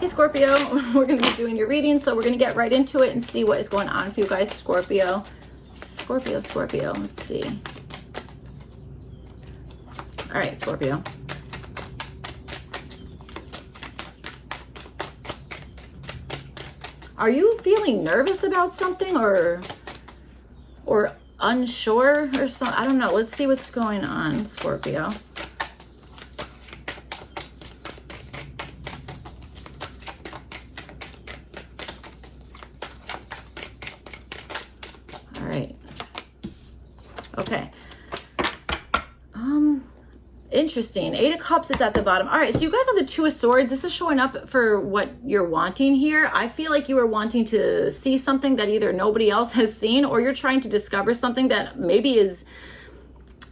Hey Scorpio, we're going to be doing your reading, so we're going to get right into it and see what is going on for you guys, Scorpio. Scorpio, let's see. All right, Scorpio. Are you feeling nervous about something or unsure or something? I don't know. Let's see what's going on, Scorpio. All right. Okay. Interesting. Eight of Cups is at the bottom. All right, so you guys have the Two of Swords. This is showing up for what you're wanting here. I feel like you are wanting to see something that either nobody else has seen, or you're trying to discover something that maybe is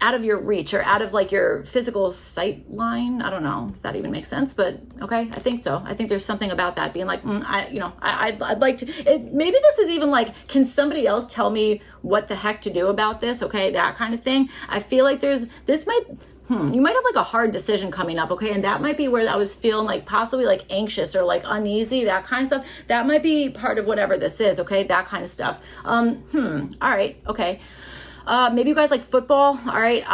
out of your reach or out of like your physical sight line. I don't know if that even makes sense, but okay, I think so. I think there's something about that being like, I'd like to, maybe this is even like, can somebody else tell me what the heck to do about this? Okay, that kind of thing. I feel like you might have like a hard decision coming up, okay? And that might be where I was feeling like possibly like anxious or like uneasy, that kind of stuff. That might be part of whatever this is, okay? That kind of stuff. All right, okay. Maybe you guys like football, all right?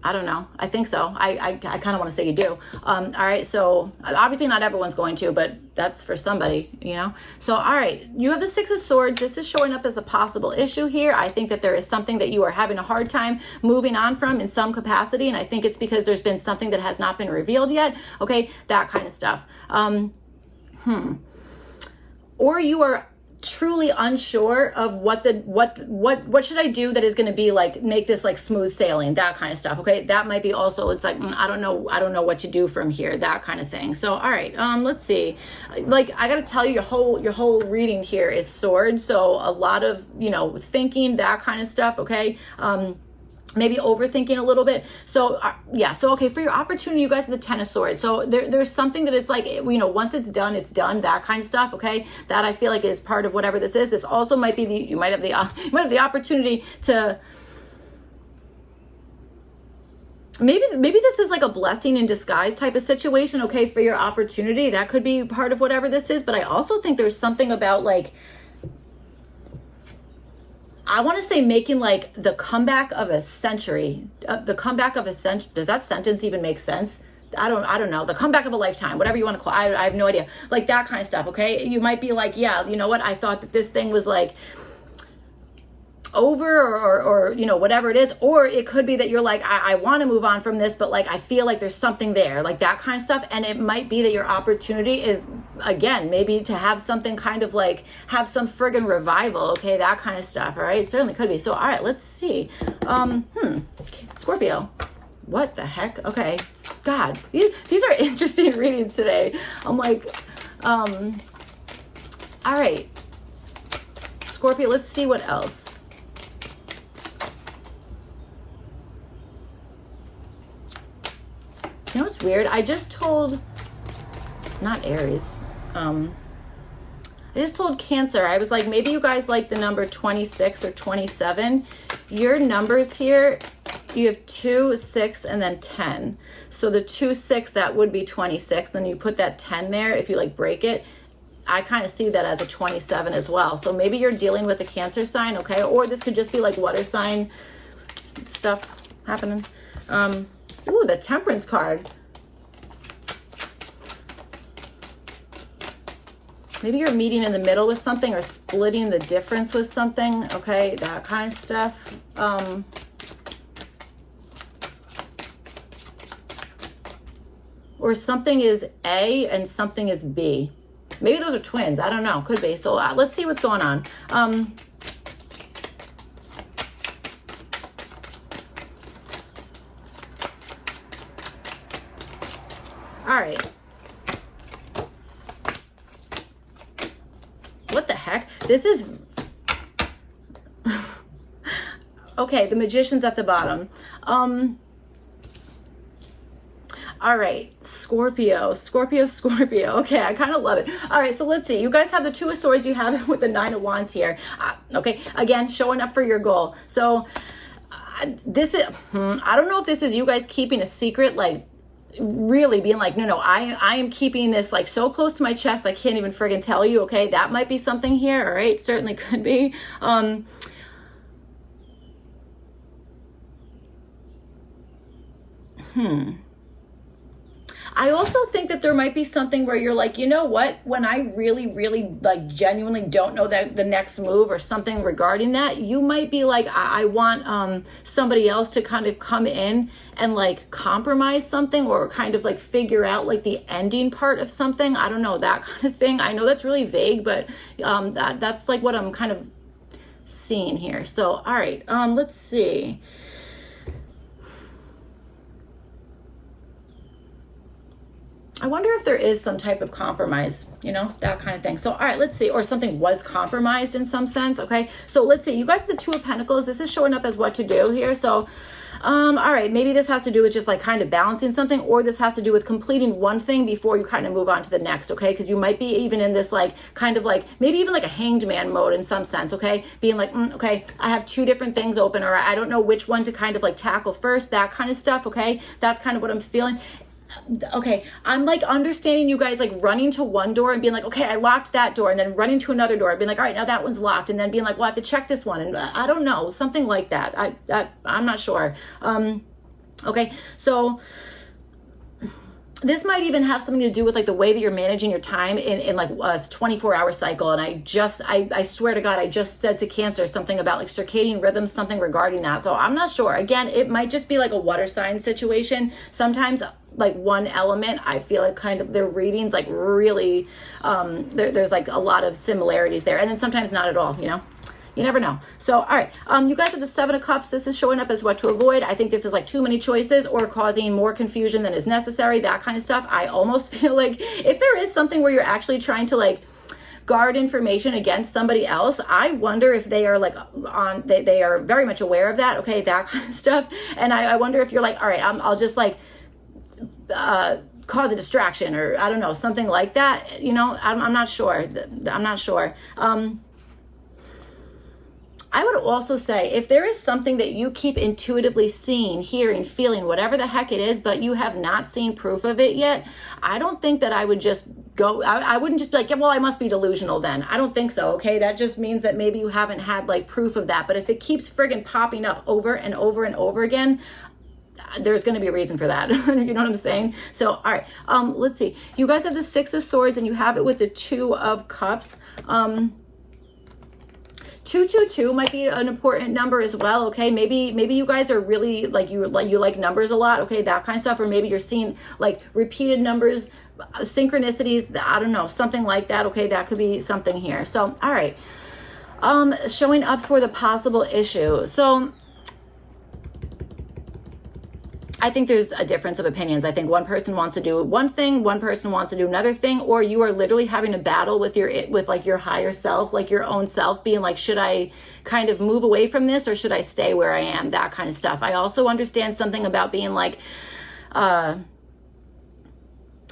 I don't know. I think so. I kind of want to say you do. All right. So obviously not everyone's going to, but that's for somebody, you know? So, all right. You have the Six of Swords. This is showing up as a possible issue here. I think that there is something that you are having a hard time moving on from in some capacity. And I think it's because there's been something that has not been revealed yet. Okay. That kind of stuff. Or you are truly unsure of what should I do that is going to be like, make this like smooth sailing, that kind of stuff. Okay. That might be also, it's like, I don't know what to do from here, that kind of thing. So, all right. Let's see, like, I got to tell you, your whole reading here is Swords. So a lot of, thinking, that kind of stuff. Okay. Maybe overthinking a little bit. So yeah. So, okay. For your opportunity, you guys have the Ten of Swords. So there's something that it's like, once it's done, that kind of stuff. Okay. That I feel like is part of whatever this is. This also might be you might have the opportunity to, maybe this is like a blessing in disguise type of situation. Okay. For your opportunity, that could be part of whatever this is. But I also think there's something about like, I want to say making like the comeback of a century, Does that sentence even make sense? I don't know. The comeback of a lifetime, whatever you want to call it. I have no idea. Like that kind of stuff. Okay. You might be like, yeah, you know what? I thought that this thing was like over or whatever it is. Or it could be that you're like, I want to move on from this, but like, I feel like there's something there, like that kind of stuff. And it might be that your opportunity is, again, maybe to have something kind of like, have some friggin' revival. Okay. That kind of stuff. All right. It certainly could be. So, all right, let's see. Scorpio. What the heck? Okay. God, these are interesting readings today. I'm like, all right, Scorpio, let's see what else. You know what's weird? I just told, not Aries, I just told Cancer, I was like, maybe you guys like the number 26 or 27. Your numbers here, you have 2, 6, and then 10. So the 2, 6, that would be 26. Then you put that 10 there. If you like break it, I kind of see that as a 27 as well. So maybe you're dealing with a Cancer sign, okay? Or this could just be like water sign stuff happening. Ooh, the Temperance card. Maybe you're meeting in the middle with something or splitting the difference with something. Okay, that kind of stuff. Or something is A and something is B. Maybe those are twins. I don't know. Could be. So let's see what's going on. All right. What the heck? This is... Okay, the Magician's at the bottom. All right, Scorpio. Okay, I kind of love it. All right, so let's see. You guys have the Two of Swords. You have it with the Nine of Wands here. Okay, again, showing up for your goal. So this is, I don't know if this is you guys keeping a secret, like, really being like, no, I am keeping this like so close to my chest, I can't even friggin' tell you, okay? That might be something here, all right? Certainly could be. I also think that there might be something where you're like, you know what, when I really, really like genuinely don't know that the next move or something regarding that, you might be like, I want somebody else to kind of come in and like compromise something or kind of like figure out like the ending part of something. I don't know, that kind of thing. I know that's really vague, but that's like what I'm kind of seeing here. So, all right, let's see. I wonder if there is some type of compromise, you know, that kind of thing. So, all right, let's see. Or something was compromised in some sense, okay? So let's see. You guys, the Two of Pentacles, this is showing up as what to do here. So, all right, maybe this has to do with just like kind of balancing something, or this has to do with completing one thing before you kind of move on to the next, okay? Because you might be even in this like kind of like maybe even like a hanged man mode in some sense, okay? Being like, okay, I have two different things open, or I don't know which one to kind of like tackle first, that kind of stuff, okay? That's kind of what I'm feeling. Okay, I'm like understanding you guys like running to one door and being like, okay, I locked that door, and then running to another door and being like, all right, now that one's locked, and then being like, well, I have to check this one, and I don't know, something like that. I'm not sure. Okay, so this might even have something to do with like the way that you're managing your time in like a 24-hour cycle. And I swear to God, I just said to Cancer something about like circadian rhythms, something regarding that. So I'm not sure. Again, it might just be like a water sign situation. Sometimes like one element, I feel like kind of their readings like really, there's like a lot of similarities there. And then sometimes not at all, you know? You never know. So, all right. You guys have the Seven of Cups. This is showing up as what to avoid. I think this is like too many choices or causing more confusion than is necessary, that kind of stuff. I almost feel like if there is something where you're actually trying to like guard information against somebody else, I wonder if they are like they are very much aware of that. Okay, that kind of stuff. And I wonder if you're like, all right, I'll just like, cause a distraction, or I don't know, something like that. You know, I'm not sure. I'm not sure. I would also say if there is something that you keep intuitively seeing, hearing, feeling, whatever the heck it is, but you have not seen proof of it yet, I don't think that I would just go, I wouldn't just be like, yeah, well, I must be delusional then. I don't think so, okay? That just means that maybe you haven't had like proof of that. But if it keeps friggin' popping up over and over and over again, there's going to be a reason for that. You know what I'm saying? So, all right, let's see. You guys have the Six of Swords and you have it with the Two of Cups. 222 might be an important number as well, okay? Maybe you guys are really like you like numbers a lot, okay? That kind of stuff. Or maybe you're seeing like repeated numbers, synchronicities, I don't know, something like that, okay? That could be something here. So, all right. Showing up for the possible issue. So, I think there's a difference of opinions. I think one person wants to do one thing, one person wants to do another thing, or you are literally having a battle with like your higher self, like your own self, being like, should I kind of move away from this or should I stay where I am? That kind of stuff. I also understand something about being like,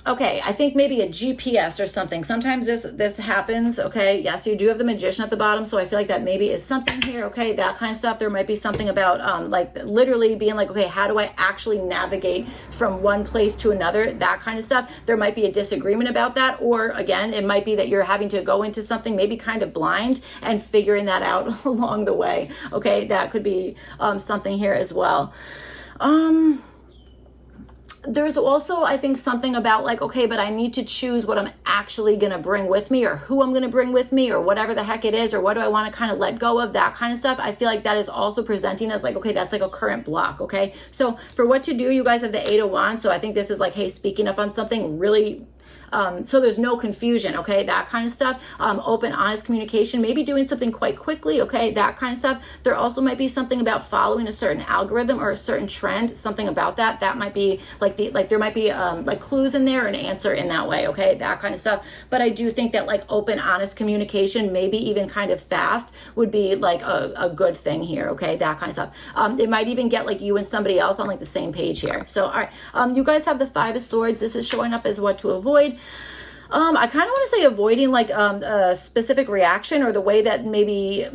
okay, I think maybe a GPS or something. Sometimes this happens, okay? Yes, you do have the Magician at the bottom, so I feel like that maybe is something here, okay? That kind of stuff. There might be something about like literally being like, okay, how do I actually navigate from one place to another? That kind of stuff. There might be a disagreement about that, or again, it might be that you're having to go into something maybe kind of blind and figuring that out along the way, okay? That could be something here as well. There's also, I think, something about like, okay, but I need to choose what I'm actually going to bring with me or who I'm going to bring with me or whatever the heck it is, or what do I want to kind of let go of, that kind of stuff. I feel like that is also presenting as like, okay, that's like a current block, okay? So for what to do, you guys have the Eight of Wands. So I think this is like, hey, speaking up on something really, so there's no confusion, okay? That kind of stuff. Open, honest communication, maybe doing something quite quickly, okay? That kind of stuff. There also might be something about following a certain algorithm or a certain trend, something about that. That might be like there might be like clues in there, an answer in that way, okay? That kind of stuff. But I do think that like open, honest communication, maybe even kind of fast, would be like a good thing here, okay? That kind of stuff. It might even get like you and somebody else on like the same page here. So, all right. You guys have the Five of Swords. This is showing up as what to avoid. I kind of want to say avoiding like a specific reaction or the way that maybe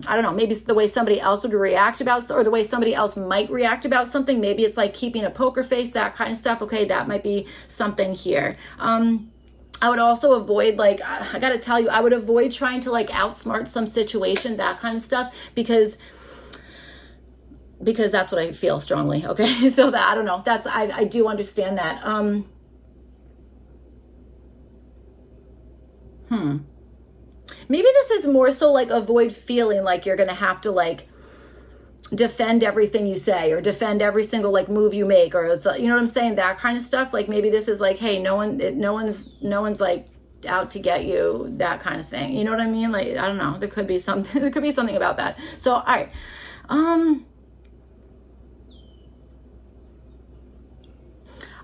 I don't know, maybe the way somebody else would react about, or the way somebody else might react about something. Maybe it's like keeping a poker face, that kind of stuff. Okay, that might be something here. I would also avoid, like, I gotta tell you, I would avoid trying to like outsmart some situation, that kind of stuff, because that's what I feel strongly. Okay, so that, I don't know, that's, I do understand that. Maybe this is more so like avoid feeling like you're gonna have to like defend everything you say, or defend every single like move you make, or it's, you know what I'm saying, that kind of stuff. Like maybe this is like, hey, no one's like out to get you, that kind of thing. You know what I mean? Like, I don't know, there could be something there could be something about that. So all right,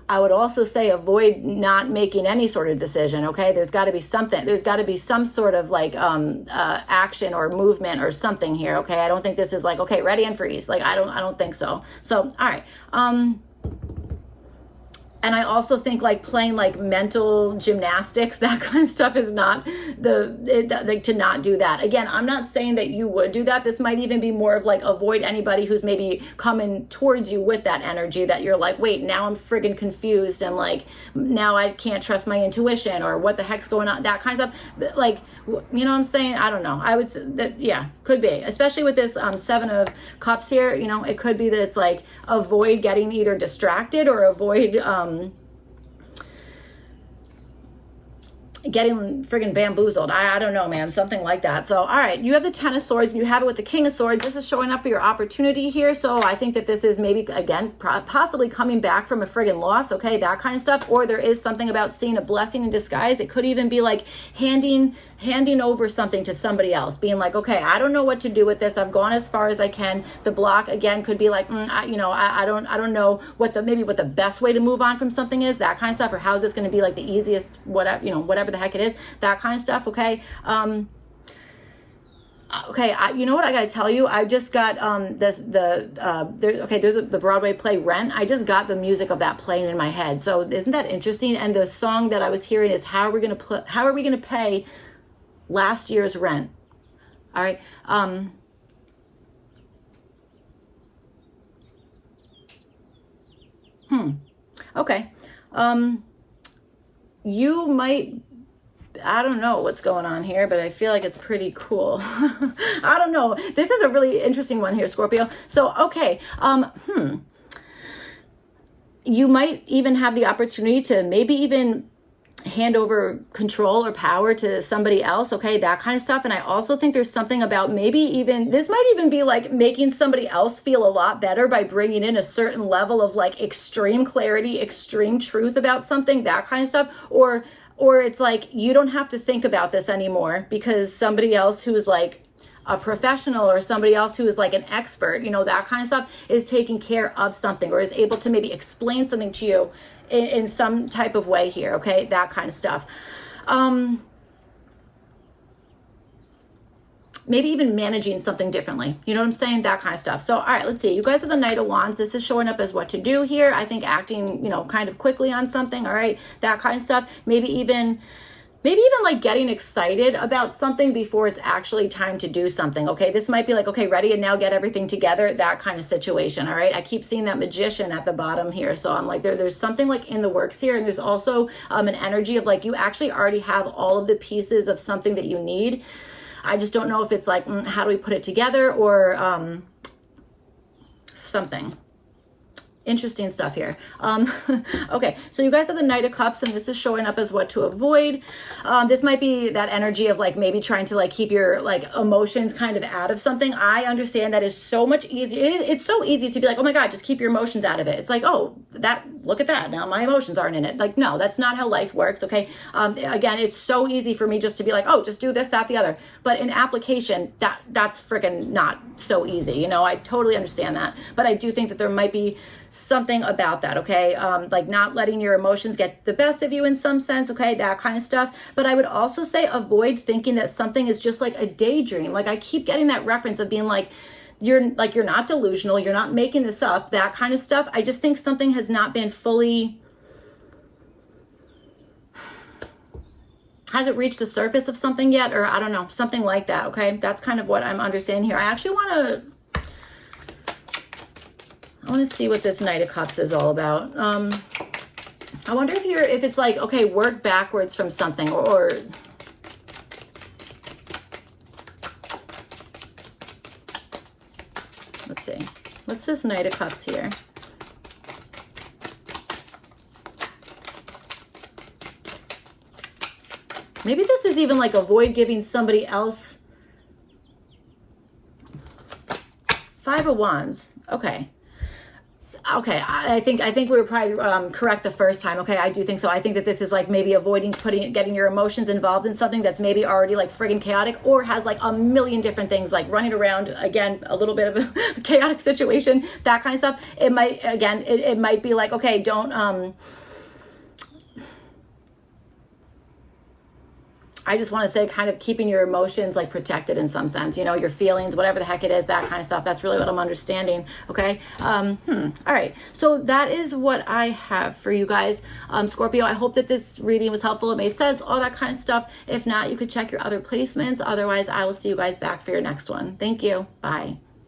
I would also say avoid not making any sort of decision. Okay, there's got to be something, there's got to be some sort of like action or movement or something here. Okay, I don't think this is like, okay, ready and freeze. Like, I don't think so. So all right, and I also think like playing like mental gymnastics, that kind of stuff is not like to not do that. Again, I'm not saying that you would do that. This might even be more of like avoid anybody who's maybe coming towards you with that energy that you're like, wait, now I'm friggin' confused, and like now I can't trust my intuition, or what the heck's going on, that kind of stuff. Like, you know what I'm saying? I don't know. I would say that, yeah, could be, especially with this 7 of Cups here. You know, it could be that it's like avoid getting either distracted, or avoid getting friggin' bamboozled. I don't know, man, something like that. So all right, you have the 10 of Swords and you have it with the King of Swords. This is showing up for your opportunity here. So I think that this is maybe, again, possibly coming back from a friggin' loss, okay, that kind of stuff. Or there is something about seeing a blessing in disguise. It could even be like handing over something to somebody else, being like, okay, I don't know what to do with this, I've gone as far as I can. The block again could be like, I don't know what the best way to move on from something is, that kind of stuff, or how is this going to be like the easiest, whatever, whatever the heck it is, that kind of stuff. Okay, okay, you know what, I gotta tell you, I just got there's the Broadway play Rent. I just got the music of that playing in my head. So isn't that interesting? And the song that I was hearing is how are we gonna pay last year's rent? All right, okay, you might, I don't know what's going on here, but I feel like it's pretty cool. I don't know. This is a really interesting one here, Scorpio. So, okay. You might even have the opportunity to maybe even hand over control or power to somebody else, okay, that kind of stuff. And I also think there's something about maybe even, this might even be like making somebody else feel a lot better by bringing in a certain level of like extreme clarity, extreme truth about something, that kind of stuff. Or it's like, you don't have to think about this anymore because somebody else who is like a professional, or somebody else who is like an expert, that kind of stuff, is taking care of something, or is able to maybe explain something to you in some type of way here, okay, that kind of stuff. Maybe even managing something differently, you know what I'm saying, that kind of stuff. So all right, let's see, you guys have the Knight of Wands. This is showing up as what to do here. I think acting kind of quickly on something, all right, that kind of stuff. Maybe even like getting excited about something before it's actually time to do something. Okay, this might be like, okay, ready and now get everything together, that kind of situation. All right, I keep seeing that Magician at the bottom here, so I'm like, there's something like in the works here. And there's also an energy of like, you actually already have all of the pieces of something that you need. I just don't know if it's like, how do we put it together, or something. Interesting stuff here. Okay, so you guys have the Knight of Cups, and this is showing up as what to avoid. This might be that energy of like maybe trying to like keep your like emotions kind of out of something. I understand that is so much easier. It's so easy to be like, oh my God, just keep your emotions out of it. It's like, oh, look at that. Now my emotions aren't in it. Like, no, that's not how life works. Okay. Again, it's so easy for me just to be like, oh, just do this, that, the other. But in application, that's freaking not so easy. I totally understand that. But I do think that there might be something about that, okay, like not letting your emotions get the best of you in some sense, okay, that kind of stuff. But I would also say avoid thinking that something is just like a daydream. Like I keep getting that reference of being like, you're not delusional, you're not making this up, that kind of stuff. I just think something has not been fully Has it reached the surface of something yet? Or I don't know, something like that, okay? That's kind of what I'm understanding here. I actually want to see what this Knight of Cups is all about. I wonder if it's like, okay, work backwards from something, or let's see. What's this Knight of Cups here? Maybe this is even like avoid giving somebody else. Five of Wands. Okay. Okay, I think we were probably correct the first time. Okay, I do think so. I think that this is like maybe avoiding getting your emotions involved in something that's maybe already like friggin' chaotic, or has like a million different things like running around. Again, a little bit of a chaotic situation, that kind of stuff. It might, again, it might be like, okay, don't I just want to say kind of keeping your emotions like protected in some sense, you know, your feelings, whatever the heck it is, that kind of stuff. That's really what I'm understanding. Okay. All right. So that is what I have for you guys. Scorpio, I hope that this reading was helpful. It made sense, all that kind of stuff. If not, you could check your other placements. Otherwise, I will see you guys back for your next one. Thank you. Bye.